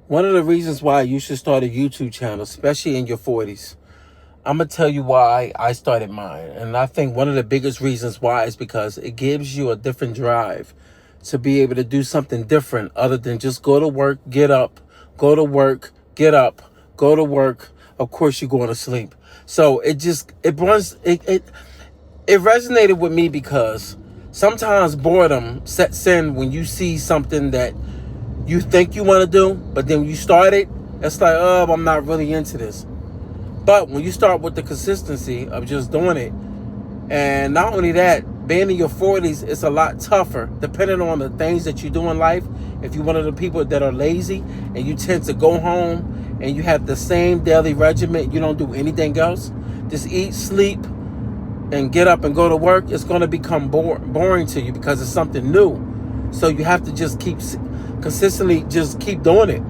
One of the reasons why you should start a YouTube channel, especially in your 40s, I'm going to tell you why I started mine. And I think one of the biggest reasons why is because it gives you a different drive to be able to do something different other than just go to work, get up, go to work, get up, go to work. Of course, you're going to sleep. So it resonated with me because sometimes boredom sets in when you see something that you think you want to do, but then when you start it, it's like, oh, I'm not really into this. But when you start with the consistency of just doing it, and not only that, being in your 40s, it's a lot tougher depending on the things that you do in life. If you're one of the people that are lazy and you tend to go home and you have the same daily regimen, you don't do anything else, just eat, sleep, and get up and go to work, it's going to become boring to you because it's something new. So you have to just consistently just keep doing it.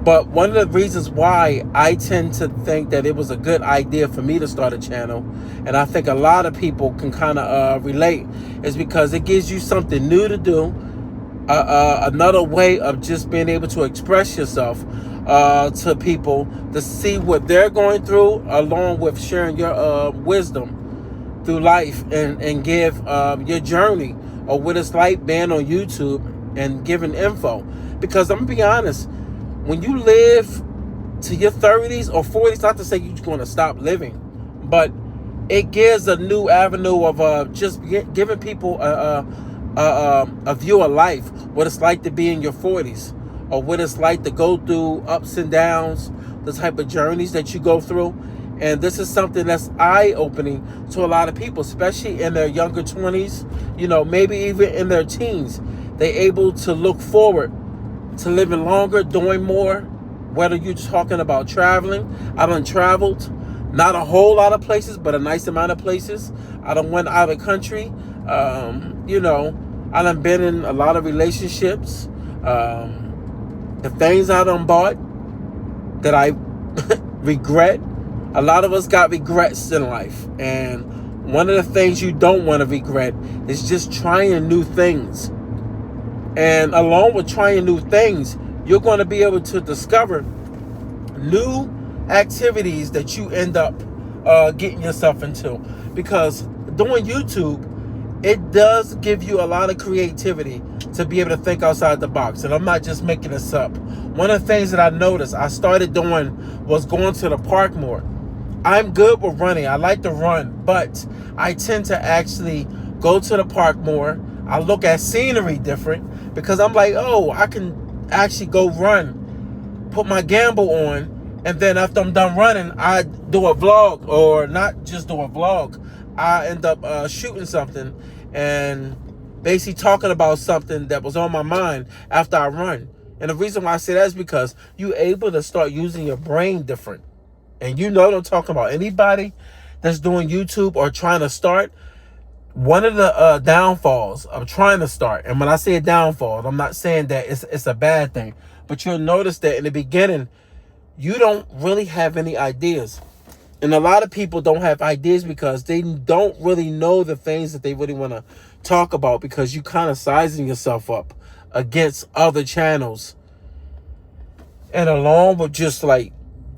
But one of the reasons why I tend to think that it was a good idea for me to start a channel, and I think a lot of people can kind of relate, is because it gives you something new to do, another way of just being able to express yourself to people, to see what they're going through, along with sharing your wisdom through life, and give your journey or what it's like being on YouTube and giving info. Because I'm going to be honest, when you live to your 30s or 40s, not to say you're going to stop living, but it gives a new avenue of just giving people a view of life, what it's like to be in your 40s, or what it's like to go through ups and downs, the type of journeys that you go through. And this is something that's eye-opening to a lot of people, especially in their younger 20s, maybe even in their teens. They're able to look forward to living longer, doing more, whether you're talking about traveling. I done traveled, not a whole lot of places, but a nice amount of places. I done went out of the country. I done been in a lot of relationships. The things I done bought that I regret. A lot of us got regrets in life. And one of the things you don't want to regret is just trying new things. And along with trying new things, you're going to be able to discover new activities that you end up getting yourself into. Because doing YouTube, it does give you a lot of creativity to be able to think outside the box. And I'm not just making this up. One of the things that I noticed I started doing was going to the park more. I'm good with running. I like to run, but I tend to actually go to the park more. I look at scenery different because I'm like, oh, I can actually go run, put my gamble on, and then after I'm done running, I do a vlog, or not just do a vlog. I end up shooting something and basically talking about something that was on my mind after I run. And the reason why I say that is because you're able to start using your brain different. And what I'm talking about. Anybody that's doing YouTube or trying to start, one of the downfalls of trying to start, and when I say a downfall, I'm not saying that it's a bad thing, but you'll notice that in the beginning, you don't really have any ideas. And a lot of people don't have ideas because they don't really know the things that they really want to talk about, because you kind of sizing yourself up against other channels. And along with just like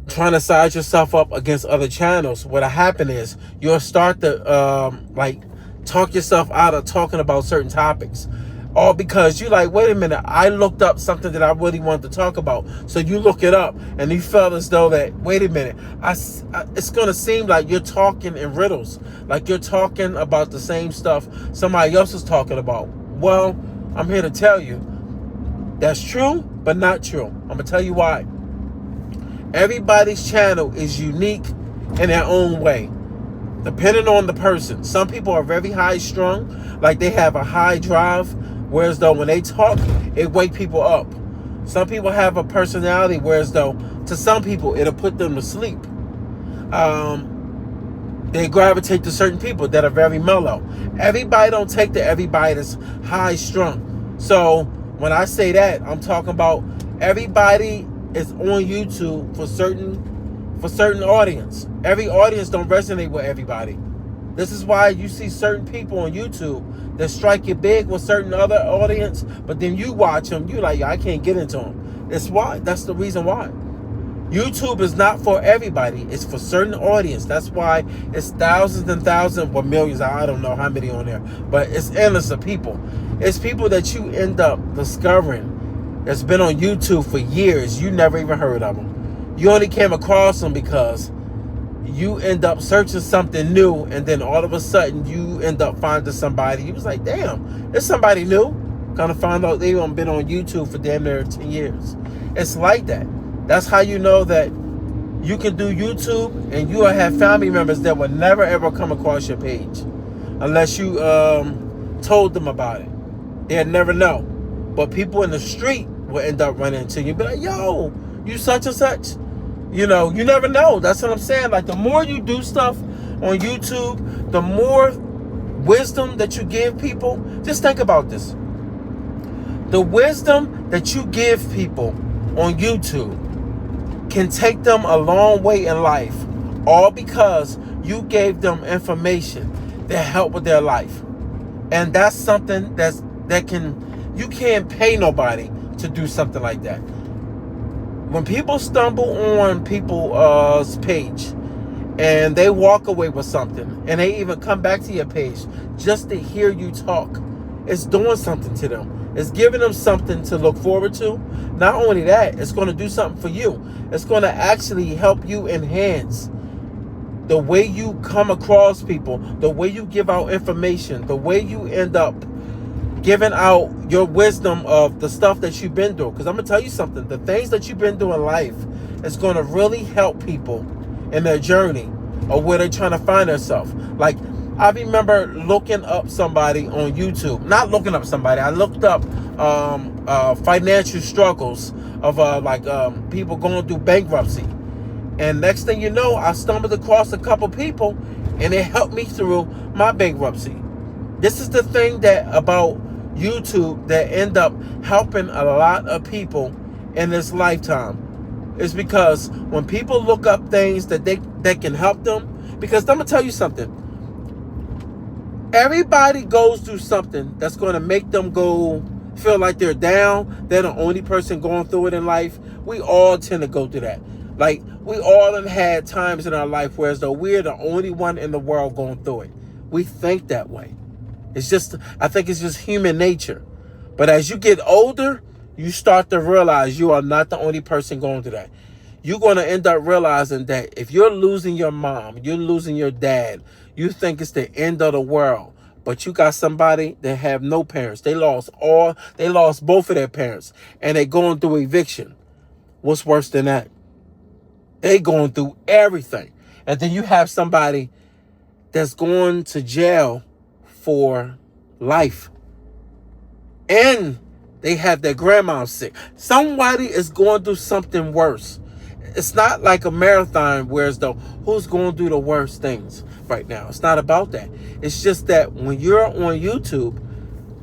trying to size yourself up against other channels, what'll happen is you'll start to talk yourself out of talking about certain topics, all because you like, wait a minute, I looked up something that I really wanted to talk about. So you look it up and you felt as though that, wait a minute, it's going to seem like you're talking in riddles, like you're talking about the same stuff somebody else is talking about. Well, I'm here to tell you that's true, but not true. I'm going to tell you why. Everybody's channel is unique in their own way, depending on the person. Some people are very high strung, like they have a high drive, whereas though when they talk, it wake people up. Some people have a personality, whereas though to some people it'll put them to sleep. They gravitate to certain people that are very mellow. Everybody don't take to everybody that's high strung. So when I say that, I'm talking about everybody is on YouTube for certain audience. Every audience don't resonate with everybody. This is why you see certain people on YouTube that strike you big with certain other audience, but then you watch them, you like, I can't get into them. It's why. That's the reason why. YouTube is not for everybody. It's for certain audience. That's why it's thousands and thousands, or millions. I don't know how many on there, but it's endless of people. It's people that you end up discovering that's been on YouTube for years. You never even heard of them. You only came across them because you end up searching something new, and then all of a sudden you end up finding somebody. You was like, damn, there's somebody new. Kind of find out they've been on YouTube for damn near 10 years. It's like that. That's how you know that you can do YouTube and you will have family members that will never ever come across your page unless you told them about it. They'll never know. But people in the street will end up running into you. Be like, yo, you such and such. You know, you never know. That's what I'm saying. Like, the more you do stuff on YouTube, the more wisdom that you give people. Just think about this. The wisdom that you give people on YouTube can take them a long way in life, all because you gave them information that help with their life. And that's something you can't pay nobody to do something like that. When people stumble on people's page and they walk away with something, and they even come back to your page just to hear you talk, it's doing something to them. It's giving them something to look forward to. Not only that, it's going to do something for you. It's going to actually help you enhance the way you come across people, the way you give out information, the way you end up giving out your wisdom of the stuff that you've been through. Because I'm going to tell you something. The things that you've been through in life is going to really help people in their journey or where they're trying to find themselves. Like, I remember looking up somebody on YouTube. Not looking up somebody. I looked up financial struggles of people going through bankruptcy. And next thing you know, I stumbled across a couple people, and it helped me through my bankruptcy. This is the thing that about YouTube that end up helping a lot of people in this lifetime. It's because when people look up things that can help them, because I'm gonna tell you something. Everybody goes through something that's going to make them feel like they're down. They're the only person going through it in life. We all tend to go through that. Like, we all have had times in our life where as though we're the only one in the world going through it. We think that way. I think it's just human nature. But as you get older, you start to realize you are not the only person going through that. You're going to end up realizing that if you're losing your mom, you're losing your dad, you think it's the end of the world. But you got somebody that have no parents. They lost both of their parents, and they're going through eviction. What's worse than that? They going through everything. And then you have somebody that's going to jail for life. And they have their grandma sick. Somebody is going through something worse. It's not like a marathon where it's who's going through the worst things right now. It's not about that. It's just that when you're on YouTube,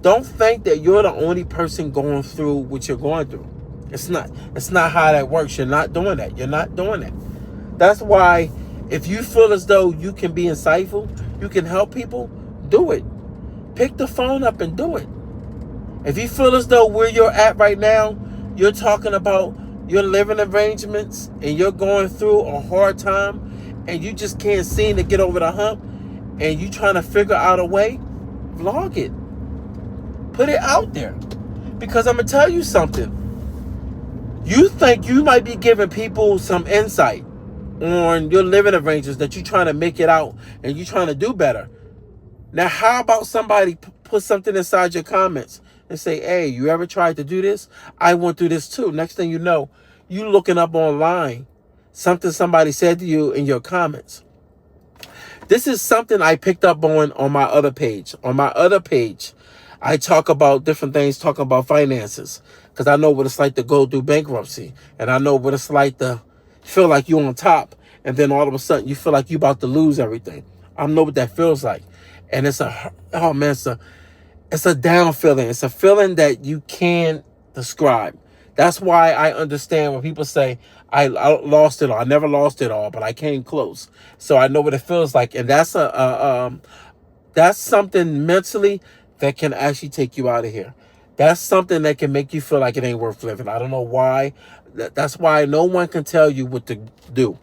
don't think that you're the only person going through what you're going through. It's not how that works. You're not doing that. You're not doing that. That's why if you feel as though you can be insightful, you can help people, do it. Pick the phone up and do it. If you feel as though where you're at right now, you're talking about your living arrangements and you're going through a hard time and you just can't seem to get over the hump and you trying to figure out a way, vlog it. Put it out there. Because I'm going to tell you something. You think you might be giving people some insight on your living arrangements, that you're trying to make it out and you're trying to do better. Now, how about somebody put something inside your comments and say, hey, you ever tried to do this? I went through this too. Next thing you know, you looking up online something somebody said to you in your comments. This is something I picked up on my other page. On my other page, I talk about different things, talking about finances, because I know what it's like to go through bankruptcy, and I know what it's like to feel like you're on top, and then all of a sudden you feel like you're about to lose everything. I know what that feels like, and it's a down feeling. It's a feeling that you can't describe. That's why I understand when people say, I lost it all. I never lost it all, but I came close. So I know what it feels like. And that's that's something mentally that can actually take you out of here. That's something that can make you feel like it ain't worth living. I don't know why. That's why no one can tell you what to do,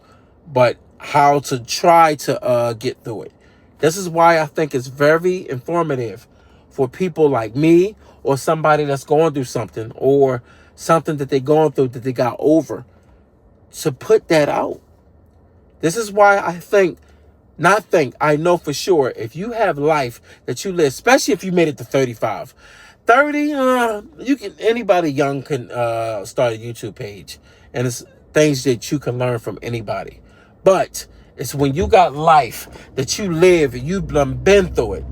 but how to try to get through it. This is why I think it's very informative for people like me or somebody that's going through something or something that they're going through that they got over, to put that out. This is why I know for sure, if you have life that you live, especially if you made it to 35, 30, anybody young can start a YouTube page, and it's things that you can learn from anybody. But it's when you got life that you live and you've been through it.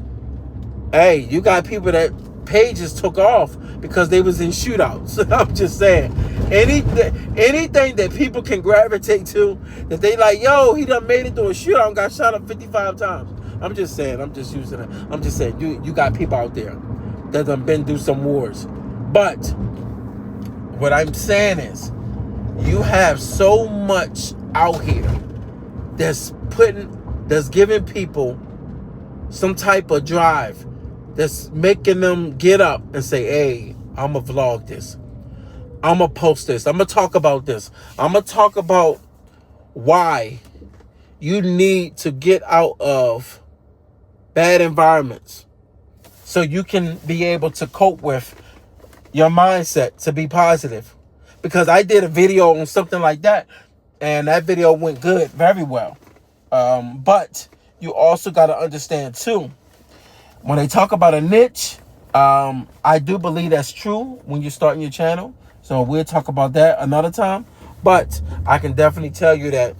Hey, you got people that pages took off because they was in shootouts. I'm just saying, anything that people can gravitate to, that they like, yo, he done made it through a shootout and got shot up 55 times. I'm just saying, I'm just saying, you got people out there that done been through some wars. But what I'm saying is, you have so much out here that's giving people some type of drive, that's making them get up and say, hey, I'm going to vlog this. I'm going to post this. I'm going to talk about this. I'm going to talk about why you need to get out of bad environments so you can be able to cope with your mindset to be positive. Because I did a video on something like that, and that video went good, very well. But you also got to understand, too, when they talk about a niche, I do believe that's true when you're starting your channel. So we'll talk about that another time. But I can definitely tell you that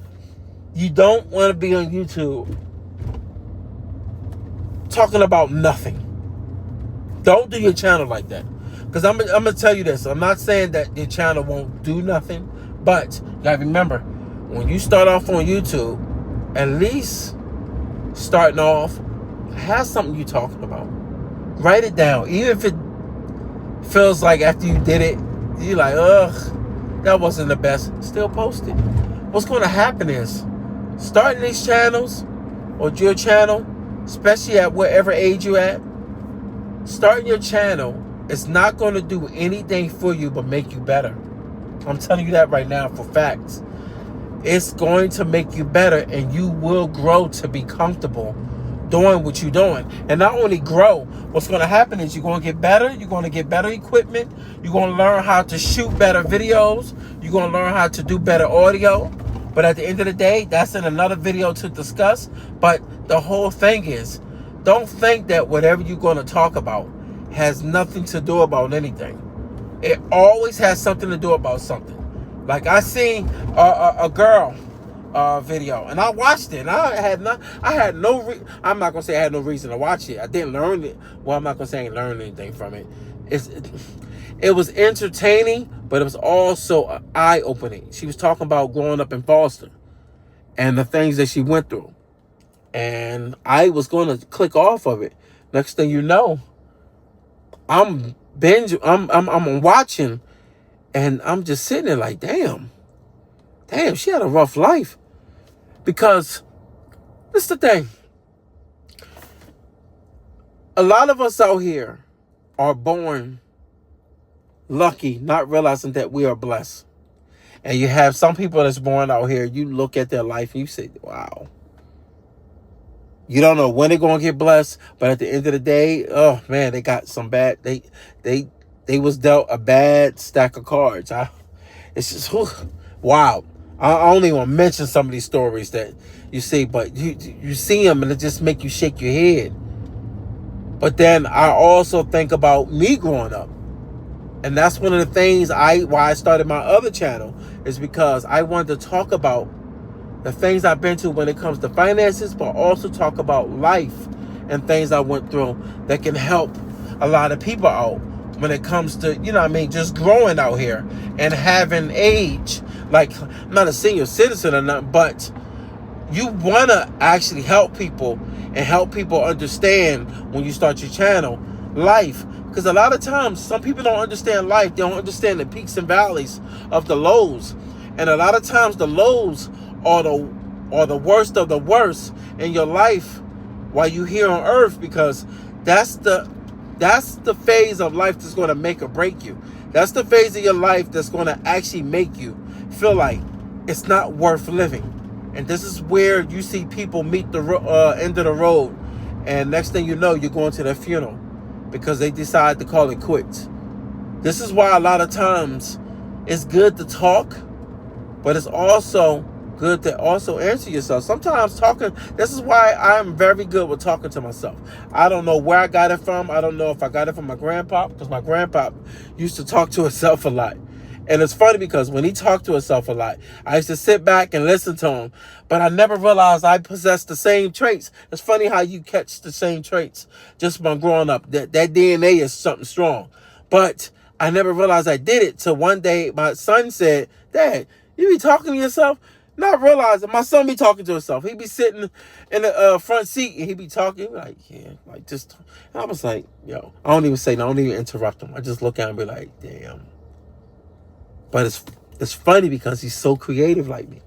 you don't want to be on YouTube talking about nothing. Don't do your channel like that. Because I'm going to tell you this. I'm not saying that your channel won't do nothing. But you got to remember, when you start off on YouTube, at least starting off, have something you're talking about. Write it down. Even if it feels like after you did it, you're like, ugh, that wasn't the best. Still post it. What's going to happen is, starting these channels, or your channel, especially at whatever age you're at, starting your channel is not going to do anything for you but make you better. I'm telling you that right now for facts. It's going to make you better, and you will grow to be comfortable doing what you're doing. And not only grow, what's going to happen is you're going to get better. You're going to get better equipment. You're going to learn how to shoot better videos. You're going to learn how to do better audio. But at the end of the day, that's in another video to discuss. But the whole thing is, don't think that whatever you're going to talk about has nothing to do about anything. It always has something to do about something. Like I seen a girl video, and I watched it. And I'm not gonna say I had no reason to watch it. I didn't learn it. Well, I'm not gonna say I didn't learn anything from it. It was entertaining, but it was also eye-opening. She was talking about growing up in Foster and the things that she went through, and I was going to click off of it. Next thing you know, I'm watching, and I'm just sitting there like, damn, she had a rough life. Because this is the thing. A lot of us out here are born lucky, not realizing that we are blessed. And you have some people that's born out here, you look at their life and you say, wow. You don't know when they're going to get blessed, but at the end of the day, oh man, they got some bad, they was dealt a bad stack of cards. It's just, wow. I only want to mention some of these stories that you see, but you see them and it just make you shake your head. But then I also think about me growing up. And that's one of the things why I started my other channel, is because I wanted to talk about the things I've been to when it comes to finances, but also talk about life and things I went through that can help a lot of people out when it comes to, just growing out here and having age. Like, I'm not a senior citizen or nothing, but you want to actually help people and help people understand when you start your channel, life. Because a lot of times, some people don't understand life. They don't understand the peaks and valleys of the lows. And a lot of times, the lows are the worst of the worst in your life while you're here on earth, because that's the That's the phase of life that's going to make or break you. That's the phase of your life that's going to actually make you feel like it's not worth living. And this is where you see people meet the end of the road. And next thing you know, you're going to their funeral because they decide to call it quits. This is why a lot of times it's good to talk, but it's also good to also answer yourself. Sometimes talking, this is why I'm very good with talking to myself. I don't know where I got it from. I don't know if I got it from my grandpa, because my grandpa used to talk to himself a lot. And it's funny because when he talked to himself a lot, I used to sit back and listen to him, but I never realized I possessed the same traits. It's funny how you catch the same traits just by growing up. That DNA is something strong. But I never realized I did it till one day my son said, "Dad, you be talking to yourself?" Not realizing my son be talking to himself. He be sitting in the front seat and he be talking like, yeah, like just. And I was like, yo, I don't even say no, I don't even interrupt him. I just look at him and be like, damn. But it's funny because he's so creative like me.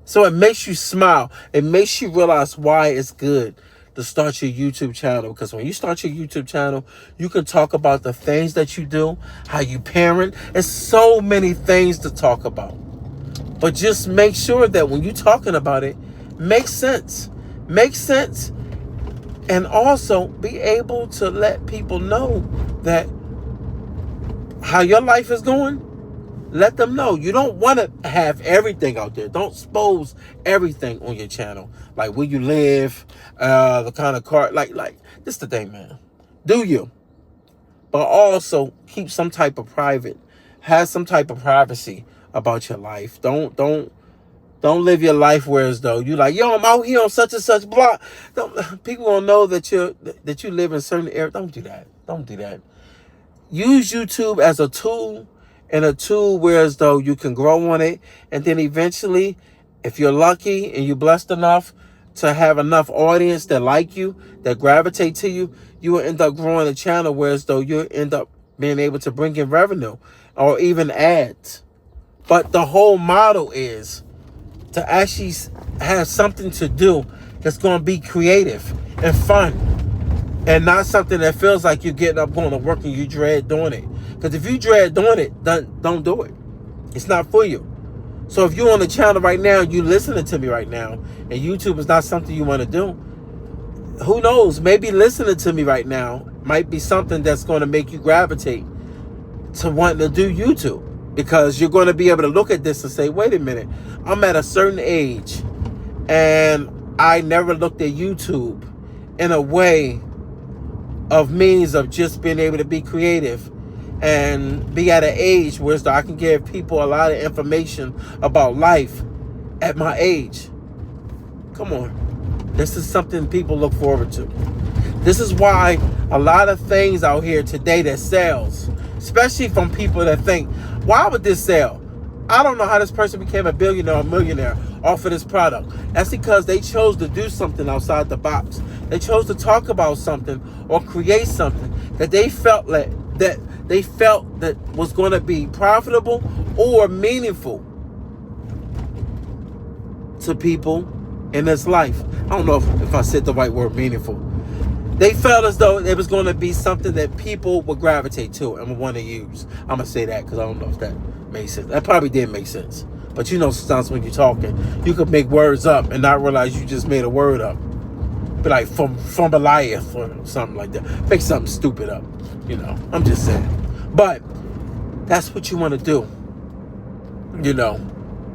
So it makes you smile. It makes you realize why it's good to start your YouTube channel. Because when you start your YouTube channel, you can talk about the things that you do, how you parent. There's so many things to talk about. But just make sure that when you're talking about it, makes sense. Makes sense. And also be able to let people know that how your life is going. Let them know. You don't want to have everything out there. Don't expose everything on your channel. Like where you live, the kind of car. Like this the thing, man. Do you? But also keep some type of private. Have some type of privacy about your life. Don't live your life where as though you like, yo, I'm out here on such and such block. People gonna know that you live in certain areas. Don't do that. Don't do that. Use YouTube as a tool, and a tool where as though you can grow on it, and then eventually, if you're lucky and you're blessed enough to have enough audience that like you, that gravitate to you, you will end up growing a channel where as though you end up being able to bring in revenue or even ads. But the whole model is to actually have something to do that's going to be creative and fun, and not something that feels like you're getting up going to work and you dread doing it. Because if you dread doing it, don't do it. It's not for you. So if you're on the channel right now, you listening to me right now, and YouTube is not something you want to do, who knows? Maybe listening to me right now might be something that's going to make you gravitate to wanting to do YouTube. Because you're going to be able to look at this and say, wait a minute, I'm at a certain age and I never looked at YouTube in a way of means of just being able to be creative and be at an age where I can give people a lot of information about life at my age. Come on. This is something people look forward to. This is why a lot of things out here today that sells, especially from people that think, why would this sell? I don't know how this person became a billionaire or millionaire off of this product. That's because they chose to do something outside the box. They chose to talk about something or create something that they felt that was going to be profitable or meaningful to people in this life. I don't know if I said the right word, meaningful. They felt as though it was going to be something that people would gravitate to and would want to use. I'm going to say that because I don't know if that made sense. That probably did make sense. But you know, sometimes when you're talking, you could make words up and not realize you just made a word up. But like from Goliath or something like that. Make something stupid up. You know, I'm just saying. But that's what you want to do. You know.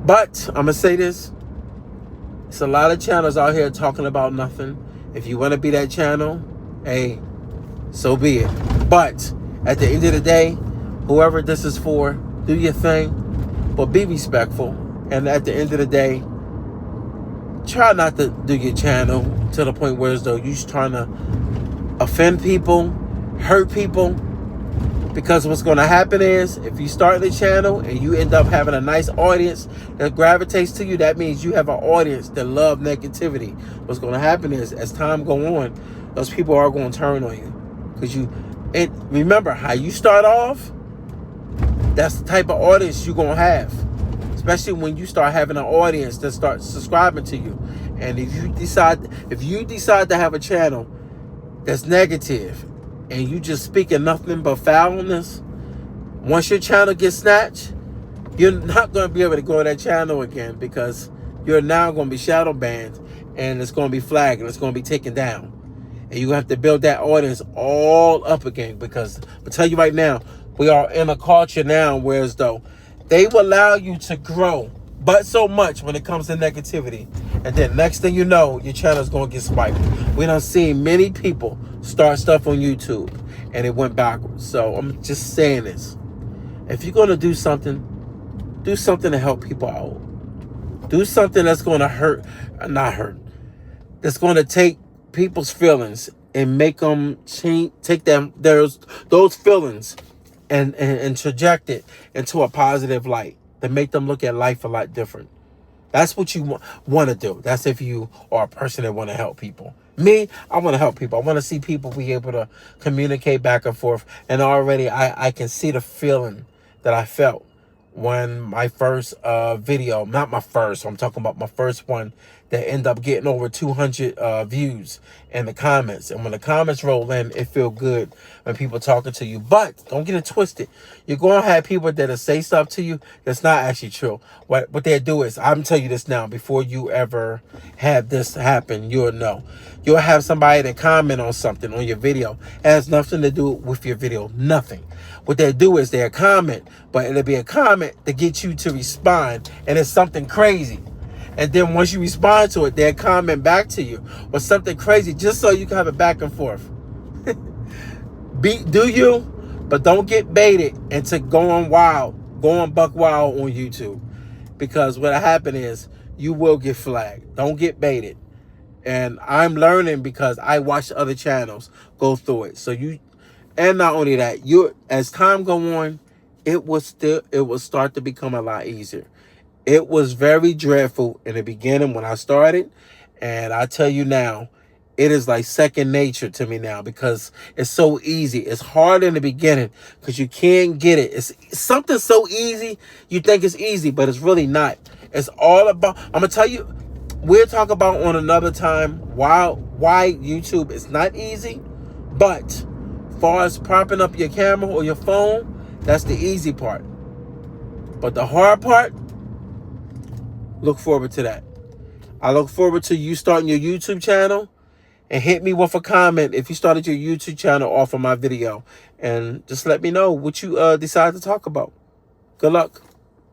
But I'm going to say this. It's a lot of channels out here talking about nothing. If you want to be that channel, hey, so be it. But at the end of the day, whoever this is for, do your thing, but be respectful. And at the end of the day, try not to do your channel to the point where as though you're trying to offend people, hurt people. Because what's going to happen is, if you start the channel and you end up having a nice audience that gravitates to you, that means you have an audience that love negativity. What's going to happen is, as time go on, those people are going to turn on you. Because and remember, how you start off, that's the type of audience you're going to have. Especially when you start having an audience that starts subscribing to you. And if you decide to have a channel that's negative, and you just speaking nothing but foulness, once your channel gets snatched, you're not going to be able to go to that channel again, because you're now going to be shadow banned, and it's going to be flagged, and it's going to be taken down. And you're going to have to build that audience all up again, because I'll tell you right now, we are in a culture now where as though they will allow you to grow, but so much when it comes to negativity. And then next thing you know, your channel is going to get spiked. We done seen many people start stuff on YouTube, and it went backwards. So I'm just saying this. If you're going to do something to help people out. Do something that's going to not hurt, that's going to take people's feelings and make them change, take them those feelings and traject it into a positive light, to make them look at life a lot different. That's what you want to do. That's if you are a person that want to help people. Me, I want to help people. I want to see people be able to communicate back and forth. And already I can see the feeling that I felt when my first video, not my first, I'm talking about my first one that ended up getting over 200 views in the comments. And when the comments roll in, it feel good when people talking to you. But don't get it twisted. You're going to have people that'll say stuff to you that's not actually true. What they'll do is, I'm telling you this now, before you ever have this happen, you'll know. You'll have somebody that comment on something on your video. It has nothing to do with your video. Nothing. What they'll do is they'll comment, but it'll be a comment to get you to respond, and it's something crazy. And then once you respond to it, they'll comment back to you with something crazy, just so you can have a back and forth. Do you, but don't get baited into going buck wild on YouTube. Because what happened is, you will get flagged. Don't get baited. And I'm learning because I watch other channels go through it. And not only that, as time go on, it will start to become a lot easier. It was very dreadful in the beginning when I started, and I tell you now, it is like second nature to me now, because it's so easy. It's hard in the beginning because you can't get it. It's something so easy, you think it's easy, but it's really not. It's all about, I'm gonna tell you, we'll talk about on another time why YouTube is not easy, but as far as propping up your camera or your phone, that's the easy part. But the hard part, look forward to that. I look forward to you starting your YouTube channel, and hit me with a comment if you started your YouTube channel off of my video, and just let me know what you decide to talk about. Good luck.